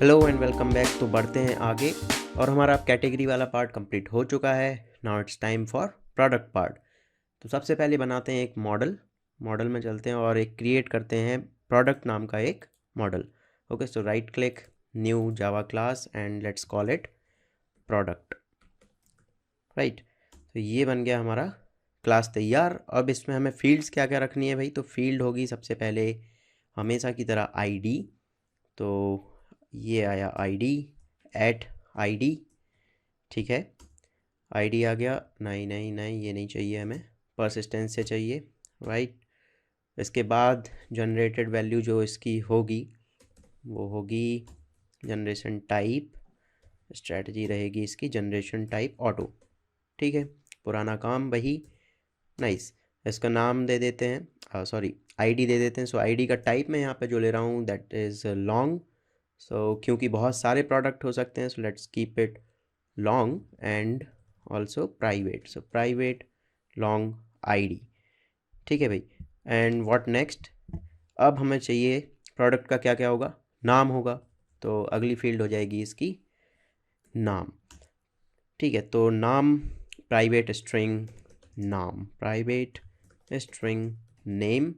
Hello and welcome back. तो बढ़ते हैं आगे और हमारा कैटेगरी वाला पार्ट कंप्लीट हो चुका है। Now it's time for product part. तो सबसे पहले बनाते हैं एक मॉडल। मॉडल में चलते हैं और एक क्रिएट करते हैं प्रोडक्ट नाम का एक model. Okay, so right click, new Java class and let's call it product. Right, तो ये बन गया हमारा क्लास तैयार। अब इसमें हमें फील्ड्स क्या क्या रखनी है भाई। तो फील्ड होगी सबसे पहले हमेशा की तरह आईडी। तो ये आया आईडी, ऐट आईडी। ठीक है, आईडी आ गया। नहीं नहीं नहीं, ये नहीं चाहिए हमें, परसिस्टेंस से चाहिए। राइट, इसके बाद जनरेटेड वैल्यू जो इसकी होगी वो होगी जनरेशन टाइप। स्ट्रेटजी रहेगी इसकी जनरेशन टाइप ऑटो। ठीक है, पुराना काम वही। नाइस, इसका नाम दे देते हैं, सॉरी आईडी दे देते हैं। सो आईडी का टाइप मैं यहाँ पे जो ले रहा हूँ दैट इज़ लॉन्ग। सो क्योंकि बहुत सारे प्रोडक्ट हो सकते हैं, so let's keep it long and also private. So private long ID. ठीक है भाई, एंड व्हाट नेक्स्ट। अब हमें चाहिए प्रोडक्ट का क्या क्या होगा, नाम होगा। तो अगली फील्ड हो जाएगी इसकी नाम। ठीक है, तो नाम प्राइवेट स्ट्रिंग नाम, प्राइवेट स्ट्रिंग नेम।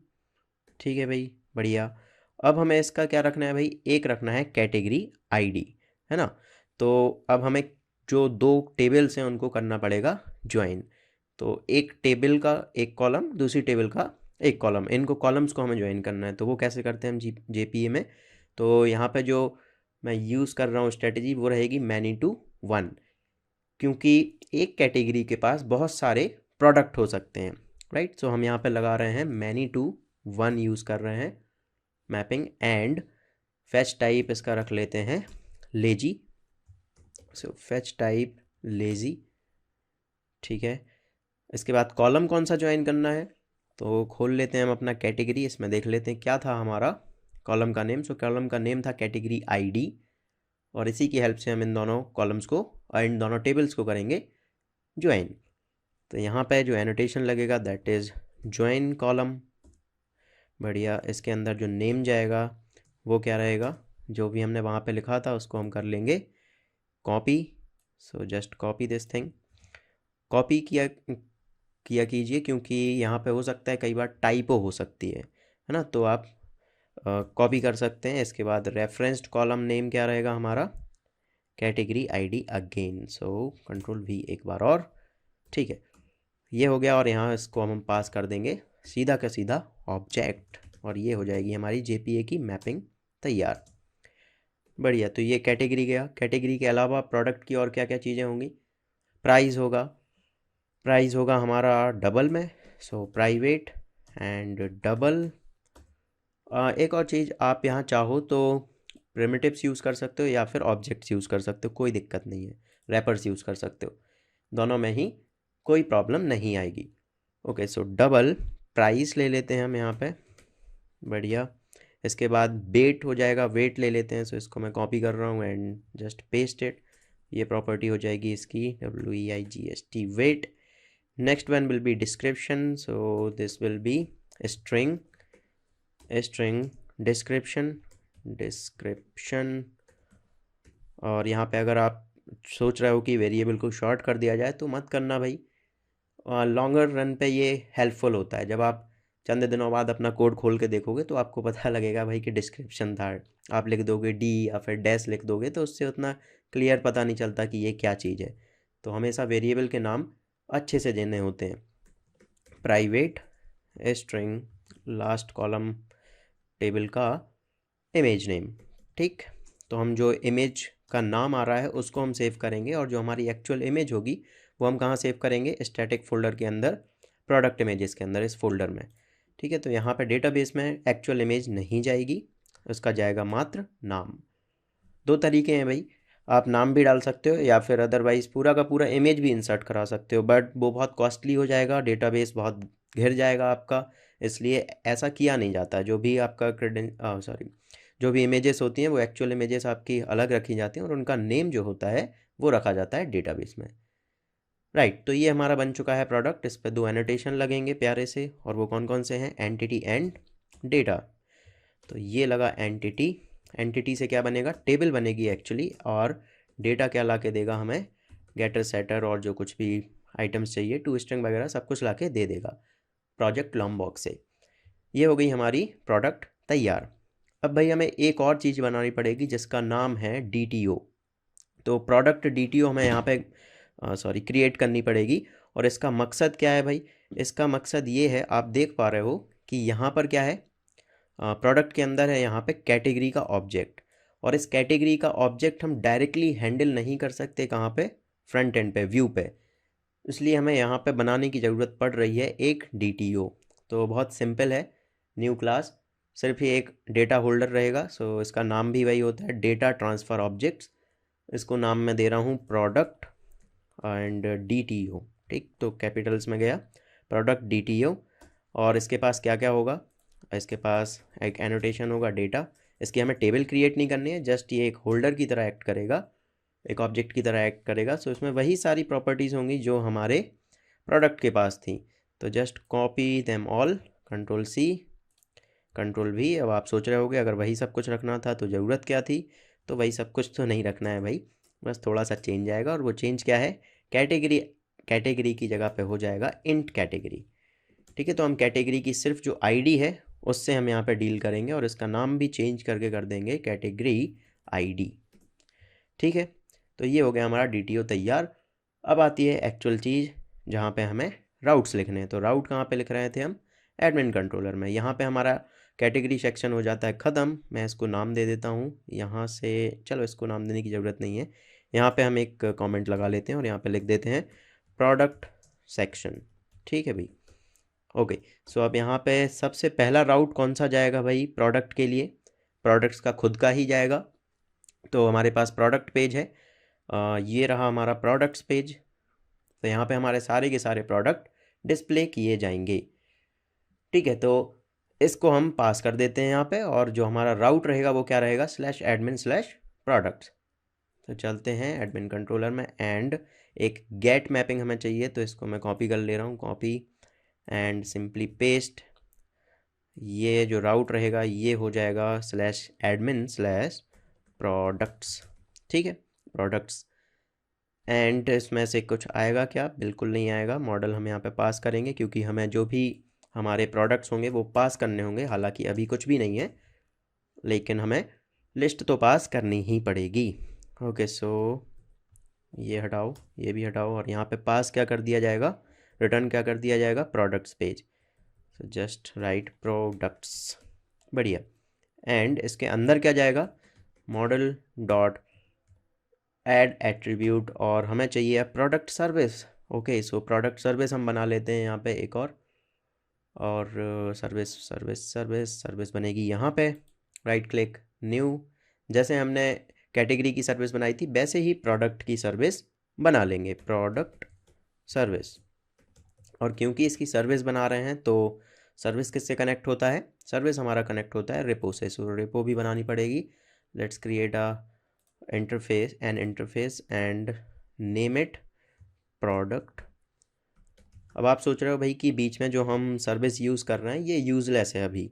ठीक है भाई, बढ़िया। अब हमें इसका क्या रखना है भाई, एक रखना है कैटेगरी आईडी, है ना। तो अब हमें जो दो टेबल्स हैं उनको करना पड़ेगा ज्वाइन। तो एक टेबल का एक कॉलम, दूसरी टेबल का एक कॉलम, इनको कॉलम्स को हमें ज्वाइन करना है। तो वो कैसे करते हैं हम जेपीए में। तो यहाँ पे जो मैं यूज़ कर रहा हूँ स्ट्रेटजी वो रहेगी मैनी टू वन, क्योंकि एक कैटेगरी के पास बहुत सारे प्रोडक्ट हो सकते हैं। राइट, सो हम यहाँ पे लगा रहे हैं मैनी टू वन यूज़ कर रहे हैं मैपिंग। एंड फेच टाइप इसका रख लेते हैं लेजी। सो फेच टाइप लेजी। ठीक है, इसके बाद कॉलम कौन सा ज्वाइन करना है। तो खोल लेते हैं हम अपना कैटेगरी, इसमें देख लेते हैं क्या था हमारा कॉलम का नेम। सो कॉलम का नेम था कैटेगरी आईडी, और इसी की हेल्प से हम इन दोनों कॉलम्स को और इन दोनों टेबल्स को करेंगे ज्वाइन। तो यहाँ पे जो एनोटेशन लगेगा दैट इज़ ज्वाइन कॉलम। बढ़िया, इसके अंदर जो नेम जाएगा वो क्या रहेगा, जो भी हमने वहाँ पे लिखा था उसको हम कर लेंगे copy. So just copy this thing, copy किया कीजिए, क्योंकि यहाँ पे हो सकता है कई बार टाइपो हो सकती है ना। तो आप कॉपी कर सकते हैं। इसके बाद रेफरेंस्ड कॉलम नेम क्या रहेगा हमारा, category ID again. So control we एक बार और। ठीक है, ये हो गया, और यहाँ इसको हम पास कर देंगे सीधा का सीधा ऑब्जेक्ट, और ये हो जाएगी हमारी जेपीए की मैपिंग तैयार। बढ़िया, तो ये कैटेगरी गया। कैटेगरी के अलावा प्रोडक्ट की और क्या क्या चीज़ें होंगी। प्राइस होगा, प्राइस होगा हमारा डबल में। So private and double. एक और चीज़, आप यहाँ चाहो तो प्रिमिटिव्स यूज़ कर सकते हो या फिर ऑब्जेक्ट्स यूज़ कर सकते हो, कोई दिक्कत नहीं है। रैपर्स यूज़ कर सकते हो, दोनों में ही कोई प्रॉब्लम नहीं आएगी। ओके, सो डबल प्राइस ले लेते हैं हम यहाँ पे। बढ़िया, इसके बाद वेट हो जाएगा, वेट ले लेते हैं। सो इसको मैं कॉपी कर रहा हूँ एंड जस्ट पेस्ट इट। ये प्रॉपर्टी हो जाएगी इसकी WEIGST weight. Next one will be description. So this will be string, string description, description. और यहाँ पे अगर आप सोच रहे हो कि वेरिएबल को शॉर्ट कर दिया जाए तो मत करना भाई। लॉन्गर रन पे ये हेल्पफुल होता है। जब आप चंद दिनों बाद अपना कोड खोल के देखोगे तो आपको पता लगेगा भाई कि डिस्क्रिप्शन था। आप लिख दोगे डी या फिर डैश लिख दोगे तो उससे उतना क्लियर पता नहीं चलता कि ये क्या चीज़ है। तो हमेशा वेरिएबल के नाम अच्छे से देने होते हैं। Private string last column table का इमेज नेम। ठीक, तो हम जो इमेज का नाम आ रहा है उसको हम सेव करेंगे, और जो हमारी एक्चुअल इमेज होगी वो हम कहाँ सेव करेंगे, स्टैटिक फोल्डर के अंदर, प्रोडक्ट इमेजेस के अंदर, इस फोल्डर में। ठीक है, तो यहाँ पे डेटाबेस में एक्चुअल इमेज नहीं जाएगी, उसका जाएगा मात्र नाम। दो तरीके हैं भाई, आप नाम भी डाल सकते हो या फिर अदरवाइज़ पूरा का पूरा इमेज भी इंसर्ट करा सकते हो, बट वो बहुत कॉस्टली हो जाएगा, डेटाबेस बहुत घिर जाएगा आपका। इसलिए ऐसा किया नहीं जाता। जो भी आपका जो भी इमेजेस होती हैं वो एक्चुअल इमेजेस आपकी अलग रखी जाती हैं, और उनका नेम जो होता है वो रखा जाता है डेटाबेस में। राइट, तो ये हमारा बन चुका है प्रोडक्ट। इस पर दो एनोटेशन लगेंगे प्यारे से, और वो कौन कौन से हैं, एंटिटी एंड डेटा। तो ये लगा एंटिटी एंटिटी से क्या बनेगा, टेबल बनेगी एक्चुअली, और डेटा क्या ला के देगा हमें, गेटर सेटर और जो कुछ भी आइटम्स चाहिए, टू स्ट्रिंग वगैरह सब कुछ ला के दे देगा प्रोजेक्ट लॉम्बॉक्स से। ये हो गई हमारी प्रोडक्ट तैयार। अब भाई हमें एक और चीज़ बनानी पड़ेगी जिसका नाम है DTO। तो प्रोडक्ट DTO हमें यहाँ पे क्रिएट करनी पड़ेगी। और इसका मकसद क्या है भाई, इसका मकसद ये है, आप देख पा रहे हो कि यहाँ पर क्या है, प्रोडक्ट के अंदर है यहाँ पे कैटेगरी का ऑब्जेक्ट। और इस कैटेगरी का ऑब्जेक्ट हम डायरेक्टली हैंडल नहीं कर सकते, कहाँ पे, फ्रंट एंड पे, व्यू पे। इसलिए हमें यहाँ पे बनाने की ज़रूरत पड़ रही है एक DTO। तो बहुत सिंपल है, न्यू क्लास, सिर्फ ये एक डेटा होल्डर रहेगा। सो इसका नाम भी वही होता है, डेटा ट्रांसफ़र ऑब्जेक्ट्स। इसको नाम मैं दे रहा हूँ प्रोडक्ट एंड DTO। ठीक, तो कैपिटल्स में गया प्रोडक्ट DTO। और इसके पास क्या क्या होगा, इसके पास एक एनोटेशन होगा डेटा। इसकी हमें टेबल क्रिएट नहीं करनी है, जस्ट ये एक होल्डर की तरह एक्ट करेगा, एक ऑब्जेक्ट की तरह एक्ट करेगा। सो इसमें वही सारी प्रॉपर्टीज़ होंगी जो हमारे प्रोडक्ट के पास थी। तो just copy them all, control C, control V। अब आप सोच रहे होगे अगर वही सब कुछ रखना था तो ज़रूरत क्या थी, तो वही सब कुछ तो नहीं रखना है भाई, बस थोड़ा सा चेंज आएगा। और वो चेंज क्या है, कैटेगरी, कैटेगरी की जगह पे हो जाएगा इंट कैटेगरी। ठीक है, तो हम कैटेगरी की सिर्फ जो ID है उससे हम यहाँ पे डील करेंगे, और इसका नाम भी चेंज करके कर देंगे कैटेगरी ID। ठीक है, तो ये हो गया हमारा DTO तैयार। अब आती है एक्चुअल चीज़ जहाँ पे हमें राउट्स लिखने हैं। तो राउट कहाँ पे लिख रहे थे हम, एडमिन कंट्रोलर में। यहाँ पे हमारा कैटेगरी सेक्शन हो जाता है ख़त्म। मैं इसको नाम दे देता हूँ यहाँ से, चलो इसको नाम देने की ज़रूरत नहीं है। यहाँ पे हम एक कमेंट लगा लेते हैं और यहाँ पे लिख देते हैं प्रोडक्ट सेक्शन। ठीक है भाई, ओके। सो अब यहाँ पे सबसे पहला राउट कौन सा जाएगा भाई, प्रोडक्ट के लिए, प्रोडक्ट्स का खुद का ही जाएगा। तो हमारे पास प्रोडक्ट पेज है, ये रहा हमारा प्रोडक्ट्स पेज। तो यहाँ पे हमारे सारे के सारे प्रोडक्ट डिस्प्ले किए जाएंगे। ठीक है, तो इसको हम पास कर देते हैं यहाँ पे, और जो हमारा राउट रहेगा वो क्या रहेगा, /admin/products। तो चलते हैं एडमिन कंट्रोलर में, एंड एक गेट मैपिंग हमें चाहिए, तो इसको मैं कॉपी कर ले रहा हूँ, कॉपी एंड सिंपली पेस्ट। ये जो राउट रहेगा ये हो जाएगा /admin/products। ठीक है, प्रोडक्ट्स। एंड इसमें से कुछ आएगा क्या, बिल्कुल नहीं आएगा। मॉडल हम यहाँ पे पास करेंगे, क्योंकि हमें जो भी हमारे प्रोडक्ट्स होंगे वो पास करने होंगे। हालांकि अभी कुछ भी नहीं है, लेकिन हमें लिस्ट तो पास करनी ही पड़ेगी। ओके, सो ये हटाओ, ये भी हटाओ, और यहाँ पे पास क्या कर दिया जाएगा, रिटर्न क्या कर दिया जाएगा, products page. So just right products, बढ़िया। एंड इसके अंदर क्या जाएगा, मॉडल डॉट ऐड एट्रीब्यूट, और हमें चाहिए product service. Okay, so product service हम बना लेते हैं यहाँ पे एक और सर्विस सर्विस सर्विस सर्विस बनेगी यहाँ पे। Right click, new. जैसे हमने कैटेगरी की सर्विस बनाई थी वैसे ही प्रोडक्ट की सर्विस बना लेंगे, प्रोडक्ट सर्विस। और क्योंकि इसकी सर्विस बना रहे हैं तो सर्विस किससे कनेक्ट होता है, सर्विस हमारा कनेक्ट होता है रिपो से। सो रिपो भी बनानी पड़ेगी। Let's create an interface and name it product. अब आप सोच रहे हो भाई कि बीच में जो हम सर्विस यूज़ कर रहे हैं ये यूज़लेस है अभी।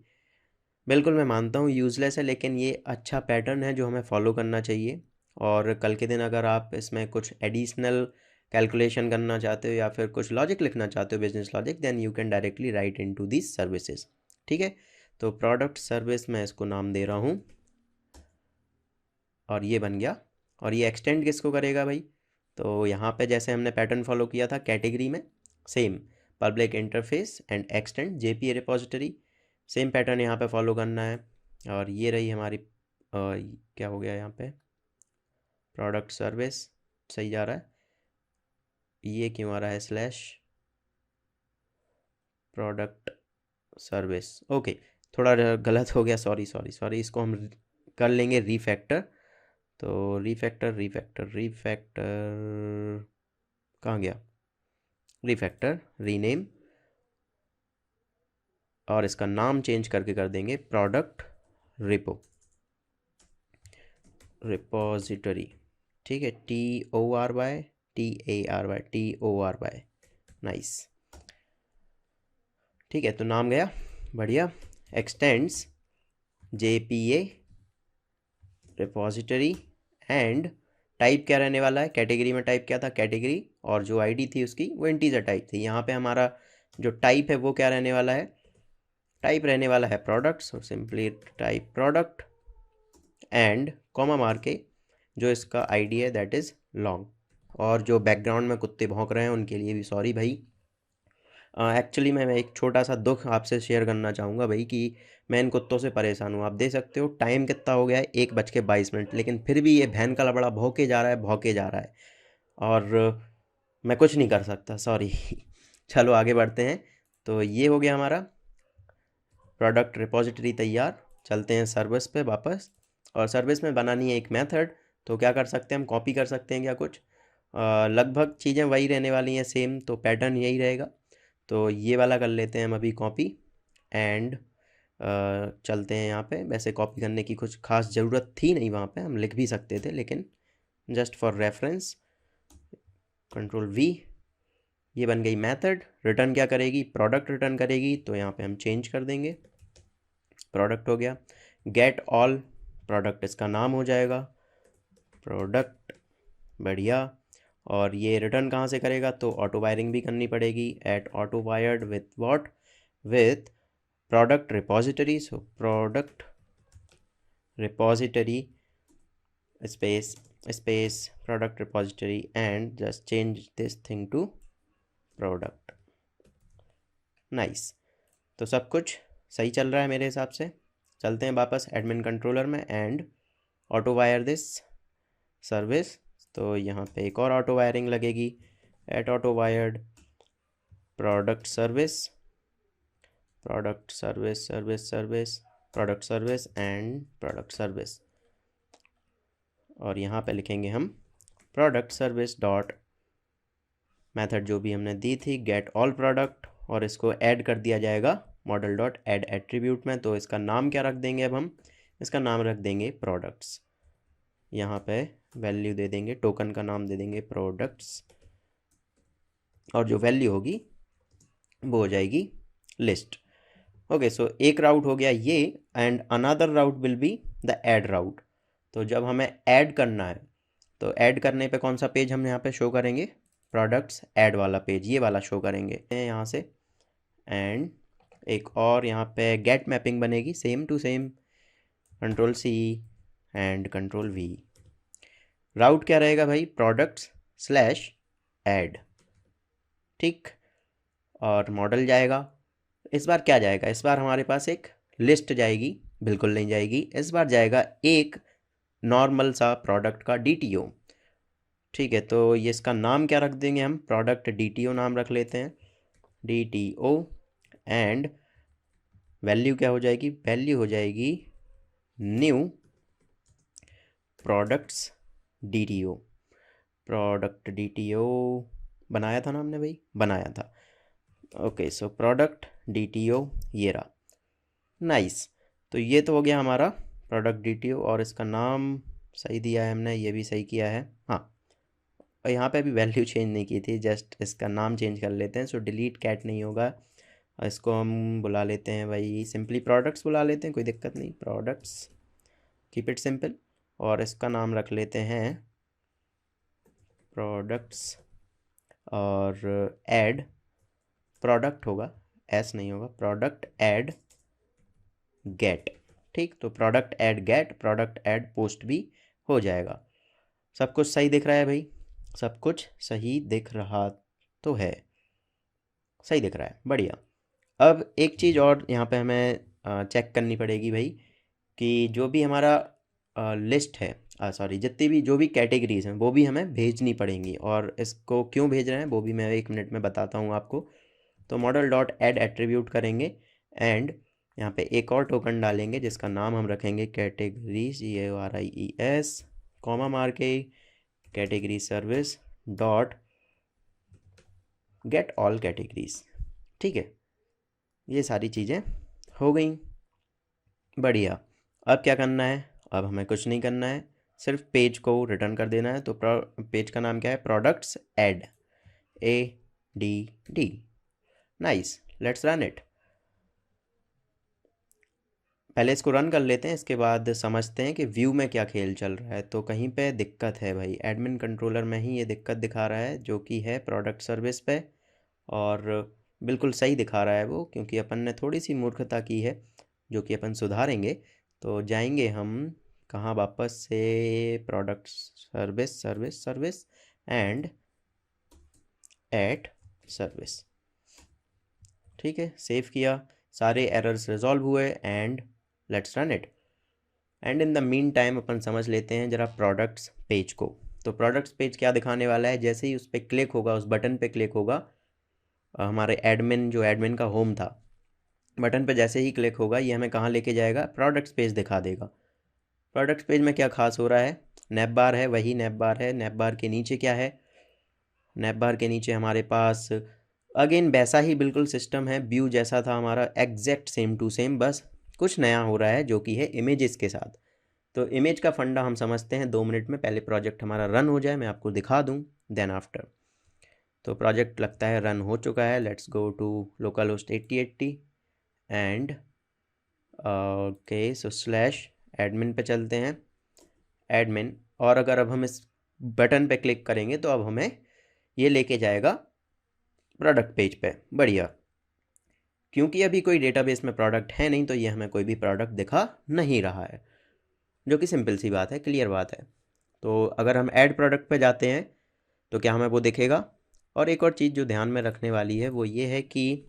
बिल्कुल मैं मानता हूँ यूज़लेस है, लेकिन ये अच्छा पैटर्न है जो हमें फॉलो करना चाहिए। और कल के दिन अगर आप इसमें कुछ एडिशनल कैलकुलेशन करना चाहते हो या फिर कुछ लॉजिक लिखना चाहते हो, business logic, then you can directly write into this services. ठीक है, तो प्रोडक्ट सर्विस मैं इसको नाम दे रहा हूँ, और ये बन गया। और ये एक्सटेंड किसको करेगा भाई, तो यहाँ पे जैसे हमने पैटर्न फॉलो किया था कैटेगरी में, same public interface and extend JPA repository, same pattern यहाँ पे फॉलो करना है। और ये रही हमारी क्या हो गया यहाँ पे, प्रोडक्ट सर्विस, सही जा रहा है, ये क्यों आ रहा है /प्रोडक्ट सर्विस। ओके, थोड़ा गलत हो गया, सॉरी सॉरी सॉरी। इसको हम कर लेंगे रीफैक्टर। तो रीफैक्टर रीफैक्टर रीफैक्टर कहाँ गया, रीफैक्टर रीनेम, और इसका नाम चेंज करके कर देंगे प्रोडक्ट रिपो रिपोजिटरी। ठीक है, TORY नाइस। ठीक है, तो नाम गया, बढ़िया। X tends JPA repository and type क्या रहने वाला है, कैटेगरी में टाइप क्या था कैटेगरी, और जो आईडी थी उसकी वो इंटीजर टाइप थी। यहाँ पे हमारा जो टाइप है वो क्या रहने वाला है, टाइप रहने वाला है product. So simply type product and comma मार के जो इसका आईडी है दैट इज़ लॉन्ग। और जो बैकग्राउंड में कुत्ते भौंक रहे हैं उनके लिए भी सॉरी भाई। एक्चुअली मैं एक छोटा सा दुख आपसे शेयर करना चाहूँगा भाई कि मैं इन कुत्तों से परेशान हूँ। आप देख सकते हो टाइम कितना हो गया है, 1:22, लेकिन फिर भी ये बहन का लबड़ा भौंके जा रहा है, भौंके जा रहा है, और मैं कुछ नहीं कर सकता, सॉरी। चलो आगे बढ़ते हैं। तो ये हो गया हमारा प्रोडक्ट रिपॉजिटरी तैयार। चलते हैं सर्विस पे वापस, और सर्विस में बनानी है एक मेथड। तो क्या कर सकते हैं हम, कॉपी कर सकते हैं क्या कुछ, लगभग चीज़ें वही रहने वाली हैं सेम, तो पैटर्न यही रहेगा। तो ये वाला कर लेते हैं हम अभी कॉपी एंड चलते हैं यहाँ पे। वैसे कॉपी करने की कुछ खास ज़रूरत थी नहीं, वहाँ पे हम लिख भी सकते थे, लेकिन just for reference control V। ये बन गई मेथड। रिटर्न क्या करेगी, प्रोडक्ट रिटर्न करेगी, तो यहाँ पे हम चेंज कर देंगे, प्रोडक्ट हो गया। गेट ऑल प्रोडक्ट इसका नाम हो जाएगा, प्रोडक्ट, बढ़िया। और ये रिटर्न कहाँ से करेगा, तो ऑटो वायरिंग भी करनी पड़ेगी, at auto wired with what, with product repository. So product repository space space product repository and just change this thing to product. Nice. तो सब कुछ सही चल रहा है मेरे हिसाब से। चलते हैं वापस एडमिन कंट्रोलर में and auto wire this service. तो यहाँ पे एक और ऑटो वायरिंग लगेगी, at auto wired product service, product service service service product service and product service. और यहाँ पे लिखेंगे हम प्रोडक्ट सर्विस डॉट मेथड जो भी हमने दी थी गेट ऑल प्रोडक्ट, और इसको ऐड कर दिया जाएगा मॉडल डॉट ऐड एट्रीब्यूट में। तो इसका नाम क्या रख देंगे अब हम, इसका नाम रख देंगे प्रोडक्ट्स। यहाँ पे वैल्यू दे देंगे, टोकन का नाम दे देंगे प्रोडक्ट्स, और जो वैल्यू होगी वो हो जाएगी लिस्ट। ओके, सो एक राउट हो गया ये, and another route will be the add route. तो जब हमें ऐड करना है, तो ऐड करने पे कौन सा पेज हम यहाँ पे शो करेंगे, प्रोडक्ट्स ऐड वाला पेज, ये वाला शो करेंगे यहाँ से। एंड एक और यहाँ पे गेट मैपिंग बनेगी same to same, control C and control V। Route क्या रहेगा भाई, प्रोडक्ट्स स्लैश ऐड, ठीक। और मॉडल जाएगा, इस बार क्या जाएगा, इस बार हमारे पास एक लिस्ट जाएगी, बिल्कुल नहीं जाएगी, इस बार जाएगा एक नॉर्मल सा प्रोडक्ट का DTO, ठीक है। तो ये इसका नाम क्या रख देंगे हम, प्रोडक्ट DTO नाम रख लेते हैं, DTO। एंड वैल्यू क्या हो जाएगी, वैल्यू हो जाएगी new products DTO, product DTO बनाया था ना हमने भाई, बनाया था। ओके, सो प्रोडक्ट DTO ये रहा, नाइस। तो ये तो हो गया हमारा प्रोडक्ट DTO, और इसका नाम सही दिया है हमने, ये भी सही किया है, हाँ। और यहाँ पे अभी वैल्यू चेंज नहीं की थी, जस्ट इसका नाम चेंज कर लेते हैं। सो डिलीट कैट नहीं होगा, इसको हम बुला लेते हैं भाई, सिंपली प्रोडक्ट्स बुला लेते हैं, कोई दिक्कत नहीं, प्रोडक्ट्स, कीप इट सिंपल। और इसका नाम रख लेते हैं प्रोडक्ट्स, और ऐड प्रोडक्ट होगा, एस नहीं होगा, प्रोडक्ट ऐड गेट, ठीक। तो product add get, product add post भी हो जाएगा। सब कुछ सही दिख रहा है भाई, सब कुछ सही दिख रहा तो है, सही दिख रहा है, बढ़िया। अब एक चीज़ और यहाँ पे हमें चेक करनी पड़ेगी भाई, कि जो भी हमारा लिस्ट है, सॉरी जितनी भी जो भी कैटेगरीज हैं वो भी हमें भेजनी पड़ेंगी, और इसको क्यों भेज रहे हैं वो भी मैं 1 मिनट में बताता हूँ आपको। तो मॉडल डॉट ऐड एट्रीब्यूट करेंगे, एंड यहाँ पे एक और टोकन डालेंगे जिसका नाम हम रखेंगे कैटेगरीज, CARIES, कॉमा मार के category service dot get all categories, ठीक है। ये सारी चीज़ें हो गई, बढ़िया। अब क्या करना है, अब हमें कुछ नहीं करना है, सिर्फ पेज को रिटर्न कर देना है। तो पेज का नाम क्या है, products add, ADD, nice, let's run it. पहले इसको रन कर लेते हैं, इसके बाद समझते हैं कि व्यू में क्या खेल चल रहा है। तो कहीं पे दिक्कत है भाई, एडमिन कंट्रोलर में ही ये दिक्कत दिखा रहा है, जो कि है प्रोडक्ट सर्विस पे। और बिल्कुल सही दिखा रहा है वो, क्योंकि अपन ने थोड़ी सी मूर्खता की है जो कि अपन सुधारेंगे। तो जाएंगे हम कहाँ वापस से, product service service service and at service. ठीक है, सेव किया, सारे एरर्स रिजॉल्व हुए and let's run it. And in the meantime अपन समझ लेते हैं ज़रा प्रोडक्ट्स पेज को। तो प्रोडक्ट्स पेज क्या दिखाने वाला है, जैसे ही उस पर क्लिक होगा, उस बटन पे क्लिक होगा, हमारे एडमिन जो एडमिन का होम था, बटन पे जैसे ही क्लिक होगा ये हमें कहाँ लेके जाएगा, प्रोडक्ट्स पेज दिखा देगा। प्रोडक्ट्स पेज में क्या खास हो रहा है, नैप बार है, वही नैप बार है। नैप बार के नीचे क्या है, नैप बार के नीचे हमारे पास अगेन वैसा ही बिल्कुल सिस्टम है, व्यू जैसा था हमारा, एग्जैक्ट सेम टू सेम, बस कुछ नया हो रहा है जो कि है इमेजेस के साथ। तो इमेज का फंडा हम समझते हैं 2 मिनट में, पहले प्रोजेक्ट हमारा रन हो जाए, मैं आपको दिखा दूँ देन आफ्टर। तो प्रोजेक्ट लगता है रन हो चुका है। Let's go to local host 8080 and okay, so slash admin पे चलते हैं, एडमिन। और अगर अब हम इस बटन पे क्लिक करेंगे तो अब हमें ये लेके जाएगा प्रोडक्ट पेज पे। बढ़िया, क्योंकि अभी कोई डेटाबेस में प्रोडक्ट है नहीं तो ये हमें कोई भी प्रोडक्ट दिखा नहीं रहा है, जो कि सिंपल सी बात है, क्लियर बात है। तो अगर हम ऐड प्रोडक्ट पे जाते हैं तो क्या हमें वो दिखेगा। और एक और चीज़ जो ध्यान में रखने वाली है वो ये है कि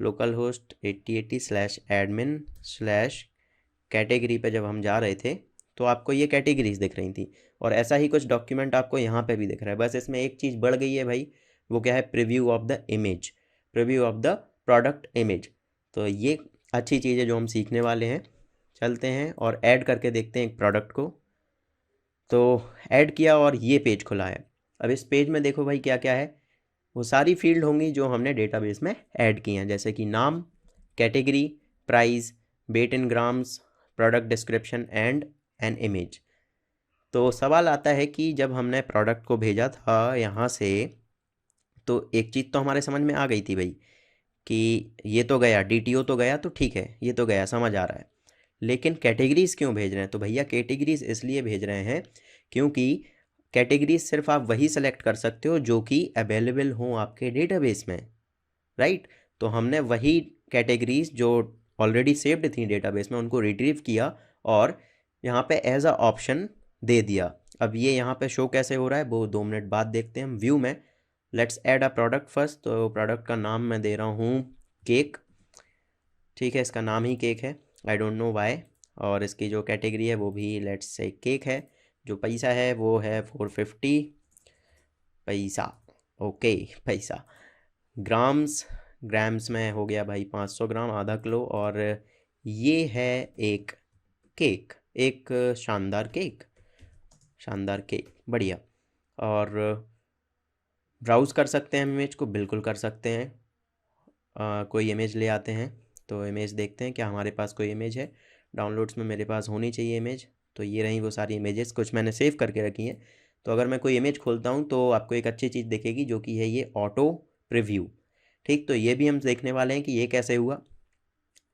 लोकल होस्ट 8080/admin/कैटेगरी पे जब हम जा रहे थे तो आपको ये कैटेगरीज दिख रही थी, और ऐसा ही कुछ डॉक्यूमेंट आपको यहाँ पे भी दिख रहा है। बस इसमें एक चीज़ बढ़ गई है भाई, वो क्या है, preview of the image, preview of the product image. तो ये अच्छी चीज़ है जो हम सीखने वाले हैं। चलते हैं और ऐड करके देखते हैं एक प्रोडक्ट को। तो ऐड किया और ये पेज खुला है। अब इस पेज में देखो भाई क्या क्या है, वो सारी फील्ड होंगी जो हमने डेटाबेस में ऐड की हैं, जैसे कि नाम, category, price, weight in grams, product description and an image. तो सवाल आता है कि जब हमने प्रोडक्ट को भेजा था यहाँ से, तो एक चीज़ तो हमारे समझ में आ गई थी भाई कि ये तो गया, डीटीओ तो गया, तो ठीक है, ये तो गया, समझ आ रहा है। लेकिन कैटेगरीज क्यों भेज रहे हैं, तो भैया कैटेगरीज इसलिए भेज रहे हैं क्योंकि कैटेगरीज सिर्फ आप वही सेलेक्ट कर सकते हो जो कि अवेलेबल हो आपके डेटाबेस में, राइट। तो हमने वही कैटेगरीज जो ऑलरेडी सेव्ड थी डेटाबेस में उनको रिट्रीव किया और यहाँ पे एज अ ऑप्शन दे दिया। अब ये यहाँ पे शो कैसे हो रहा है वो 2 मिनट बाद देखते हैं हम व्यू में। Let's add a product first. तो प्रोडक्ट का नाम मैं दे रहा हूँ केक, ठीक है, इसका नाम ही केक है, आई डोंट नो वाई। और इसकी जो कैटेगरी है वो भी लेट्स से केक है। जो पैसा है वो है 450 पैसा, ओके पैसा। ग्राम्स, ग्राम्स में हो गया भाई 500 ग्राम, आधा किलो। और ये है एक केक, एक शानदार केक, शानदार केक, बढ़िया। और ब्राउज़ कर सकते हैं हम इमेज को, बिल्कुल कर सकते हैं। कोई इमेज ले आते हैं, तो इमेज देखते हैं क्या हमारे पास कोई इमेज है। डाउनलोड्स में मेरे पास होनी चाहिए इमेज, तो ये रही वो सारी इमेजेस, कुछ मैंने सेव करके रखी हैं। तो अगर मैं कोई इमेज खोलता हूँ तो आपको एक अच्छी चीज़ दिखेगी जो कि है ये ऑटो प्रीव्यू, ठीक। तो ये भी हम देखने वाले हैं कि ये कैसे हुआ।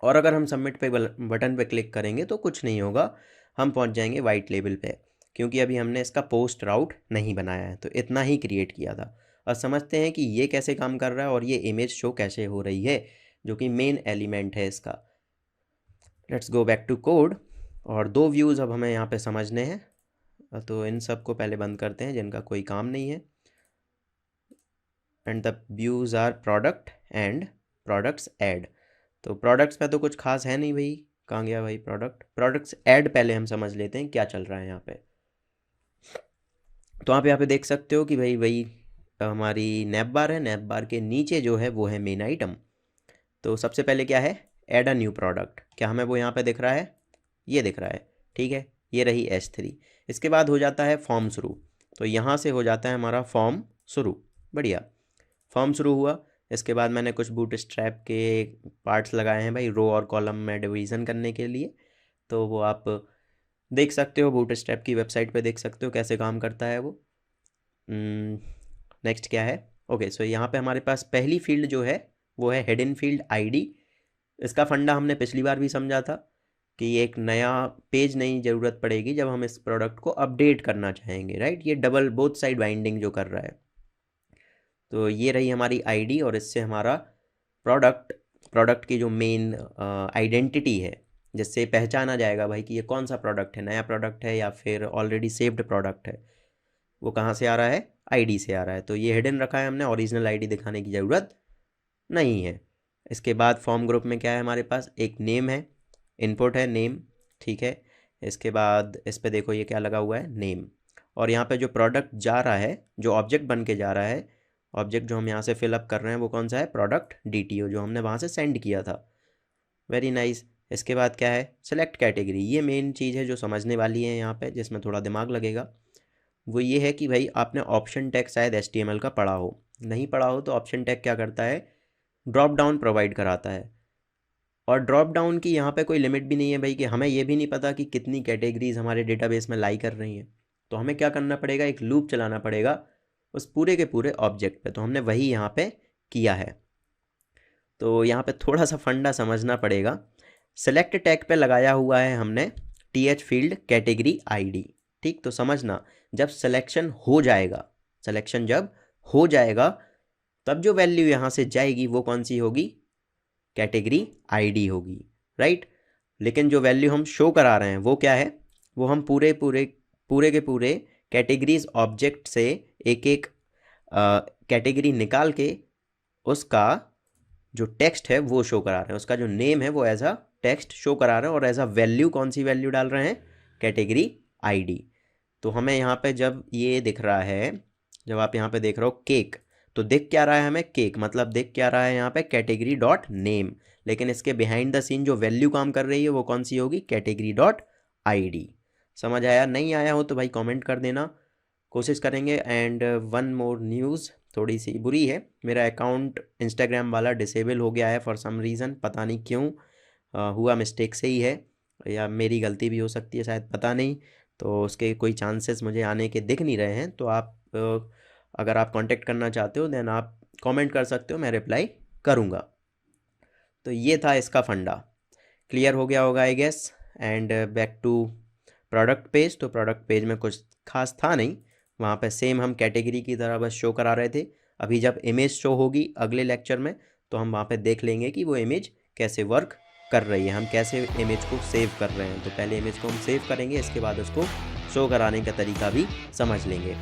और अगर हम सबमिट पे बटन पे क्लिक करेंगे तो कुछ नहीं होगा, हम पहुंच जाएंगे वाइट लेबल पे, क्योंकि अभी हमने इसका पोस्ट राउट नहीं बनाया है, तो इतना ही क्रिएट किया था। और समझते हैं कि ये कैसे काम कर रहा है और ये इमेज शो कैसे हो रही है, जो कि मेन एलिमेंट है इसका। Let's go back to code. और 2 व्यूज़ अब हमें यहाँ पे समझने हैं, तो इन सब को पहले बंद करते हैं जिनका कोई काम नहीं है। And the views are product and products add. तो प्रोडक्ट्स में तो कुछ खास है नहीं भाई, कहाँ गया भाई प्रोडक्ट, प्रोडक्ट्स ऐड पहले हम समझ लेते हैं क्या चल रहा है यहाँ पे। तो आप यहाँ पे देख सकते हो कि भाई वही हमारी नैप बार है, नैप बार के नीचे जो है वो है मेन आइटम। तो सबसे पहले क्या है, ऐड अ न्यू प्रोडक्ट, क्या हमें वो यहाँ पे दिख रहा है, ये दिख रहा है, ठीक है, ये रही S3। इसके बाद हो जाता है फॉर्म शुरू, तो यहाँ से हो जाता है हमारा फॉर्म शुरू, बढ़िया, फॉर्म शुरू हुआ। इसके बाद मैंने कुछ बूट स्ट्रैप के पार्ट्स लगाए हैं भाई, रो और कॉलम में डिवीज़न करने के लिए। तो वो आप देख सकते हो, बूट स्ट्रैप की वेबसाइट पे देख सकते हो कैसे काम करता है वो। नेक्स्ट क्या है, ओके, सो यहाँ पे हमारे पास पहली फील्ड जो है वो है हिडन फील्ड आईडी। इसका फंडा हमने पिछली बार भी समझा था कि एक नया पेज नहीं ज़रूरत पड़ेगी जब हम इस प्रोडक्ट को अपडेट करना चाहेंगे, राइट। ये डबल बोथ साइड बाइंडिंग जो कर रहा है। तो ये रही हमारी आईडी और इससे हमारा प्रोडक्ट की जो मेन आइडेंटिटी है, जिससे पहचाना जाएगा भाई कि ये कौन सा प्रोडक्ट है, नया प्रोडक्ट है या फिर ऑलरेडी सेव्ड प्रोडक्ट है, वो कहाँ से आ रहा है, आईडी से आ रहा है। तो ये हिडन रखा है हमने, ओरिजिनल आईडी दिखाने की ज़रूरत नहीं है। इसके बाद फॉर्म ग्रुप में क्या है हमारे पास, एक नेम है, इनपुट है नेम, ठीक है। इसके बाद इस पे देखो ये क्या लगा हुआ है, नेम। और यहाँ पे जो प्रोडक्ट जा रहा है, जो ऑब्जेक्ट बन के जा रहा है, ऑब्जेक्ट जो हम यहाँ से फिलअप कर रहे हैं वो कौन सा है, प्रोडक्ट DTO, जो हमने वहाँ से सेंड किया था। Very nice. इसके बाद क्या है, सेलेक्ट कैटेगरी। ये मेन चीज़ है जो समझने वाली है यहाँ पे, जिसमें थोड़ा दिमाग लगेगा। वो ये है कि भाई आपने ऑप्शन टैग शायद HTML का पढ़ा हो, नहीं पढ़ा हो तो ऑप्शन टैग क्या करता है, ड्रॉप डाउन प्रोवाइड कराता है। और ड्रॉप डाउन की यहाँ पे कोई लिमिट भी नहीं है भाई, कि हमें ये भी नहीं पता कि कितनी कैटेगरीज हमारे डेटाबेस में लाई कर रही हैं। तो हमें क्या करना पड़ेगा, एक लूप चलाना पड़ेगा उस पूरे के पूरे ऑब्जेक्ट पे। तो हमने वही यहाँ पे किया है। तो यहाँ पे थोड़ा सा फंडा समझना पड़ेगा। सेलेक्ट टैग पे लगाया हुआ है हमने TH फील्ड कैटेगरी ID, ठीक। तो समझना, जब सिलेक्शन हो जाएगा, सिलेक्शन जब हो जाएगा तब जो वैल्यू यहाँ से जाएगी वो कौन सी होगी, कैटेगरी ID होगी, राइट। लेकिन जो वैल्यू हम शो करा रहे हैं वो क्या है, वो हम पूरे के पूरे कैटेगरीज ऑब्जेक्ट से एक एक कैटेगरी निकाल के उसका जो टेक्स्ट है वो शो करा रहे हैं, उसका जो नेम है वो एज अ टेक्स्ट शो करा रहे हैं, और एज अ वैल्यू कौन सी वैल्यू डाल रहे हैं, कैटेगरी ID। तो हमें यहाँ पे जब ये दिख रहा है, जब आप यहाँ पे देख रहे हो केक, तो दिख क्या रहा है हमें, केक, मतलब दिख क्या रहा है यहाँ पे, कैटेगरी डॉट नेम। लेकिन इसके बिहाइंड द सीन जो वैल्यू काम कर रही है वो कौन सी होगी, कैटेगरी डॉट ID। समझ आया, नहीं आया हो तो भाई कमेंट कर देना, कोशिश करेंगे। एंड वन मोर न्यूज़, थोड़ी सी बुरी है, मेरा अकाउंट इंस्टाग्राम वाला डिसेबल हो गया है फॉर सम रीज़न, पता नहीं क्यों, हुआ मिस्टेक से ही है या मेरी गलती भी हो सकती है शायद, पता नहीं। तो उसके कोई चांसेस मुझे आने के दिख नहीं रहे हैं। तो आप अगर आप कांटेक्ट करना चाहते हो देन आप कमेंट कर सकते हो, मैं रिप्लाई करूँगा। तो ये था इसका फंडा, क्लियर हो गया होगा I guess. And back to product page. तो प्रोडक्ट पेज में कुछ खास था नहीं, वहाँ पे सेम हम कैटेगरी की तरह बस शो करा रहे थे। अभी जब इमेज शो होगी अगले लेक्चर में तो हम वहाँ पे देख लेंगे कि वो इमेज कैसे वर्क कर रही है, हम कैसे इमेज को सेव कर रहे हैं। तो पहले इमेज को हम सेव करेंगे, इसके बाद उसको शो कराने का तरीका भी समझ लेंगे।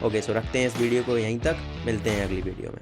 ओके, सो रखते हैं इस वीडियो को यहीं तक, मिलते हैं अगली वीडियो में।